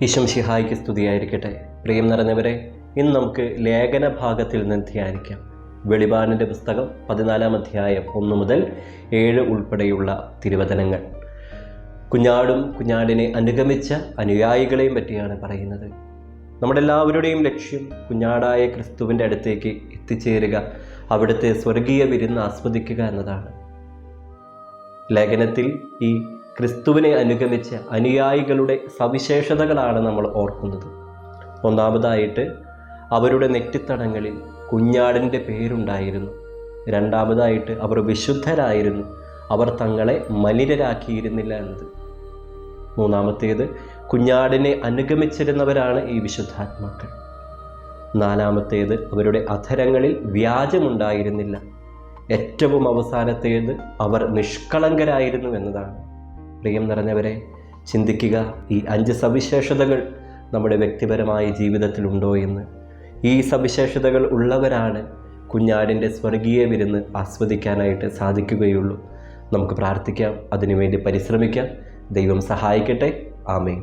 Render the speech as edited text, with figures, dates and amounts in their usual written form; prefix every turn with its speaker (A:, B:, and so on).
A: ഈശംസിഹായിക്ക് സ്തുതിയായിരിക്കട്ടെ. പ്രിയം നിറഞ്ഞവരെ, ഇന്ന് നമുക്ക് ലേഖന ഭാഗത്തിൽ നിന്ന് ധ്യാനിക്കാം. വെളിപാടിൻ്റെ പുസ്തകം 14-ാം അധ്യായം 1 മുതൽ 7 ഉൾപ്പെടെയുള്ള തിരുവചനങ്ങൾ. കുഞ്ഞാടും കുഞ്ഞാടിനെ അനുഗമിച്ച അനുയായികളെയും പറ്റിയാണ് പറയുന്നത്. നമ്മുടെ എല്ലാവരുടെയും ലക്ഷ്യം കുഞ്ഞാടായ ക്രിസ്തുവിൻ്റെ അടുത്തേക്ക് എത്തിച്ചേരുക, അവിടുത്തെ സ്വർഗീയ വിരുന്ന് ആസ്വദിക്കുക എന്നതാണ്. ലേഖനത്തിൽ ഈ ക്രിസ്തുവിനെ അനുഗമിച്ച അനുയായികളുടെ സവിശേഷതകളാണ് നമ്മൾ ഓർക്കുന്നത്. ഒന്നാമതായിട്ട്, അവരുടെ നെറ്റിത്തടങ്ങളിൽ കുഞ്ഞാടിൻ്റെ പേരുണ്ടായിരുന്നു. രണ്ടാമതായിട്ട്, അവർ വിശുദ്ധരായിരുന്നു, അവർ തങ്ങളെ മലിനരാക്കിയിരുന്നില്ല എന്നത്. മൂന്നാമത്തേത്, കുഞ്ഞാടിനെ അനുഗമിച്ചിരുന്നവരാണ് ഈ വിശുദ്ധാത്മാക്കൾ. നാലാമത്തേത്, അവരുടെ അധരങ്ങളിൽ വ്യാജമുണ്ടായിരുന്നില്ല. ഏറ്റവും അവസാനത്തേത്, അവർ നിഷ്കളങ്കരായിരുന്നു എന്നതാണ്. പ്രിയം നിറഞ്ഞവരെ, ചിന്തിക്കുക, ഈ 5 സവിശേഷതകൾ നമ്മുടെ വ്യക്തിപരമായ ജീവിതത്തിലുണ്ടോ എന്ന്. ഈ സവിശേഷതകൾ ഉള്ളവരാണ് കുഞ്ഞാടിൻ്റെ സ്വർഗീയ വിരുന്ന് ആസ്വദിക്കാനായിട്ട് സാധിക്കുകയുള്ളൂ. നമുക്ക് പ്രാർത്ഥിക്കാം, അതിനുവേണ്ടി പരിശ്രമിക്കാം. ദൈവം സഹായിക്കട്ടെ. ആമേൻ.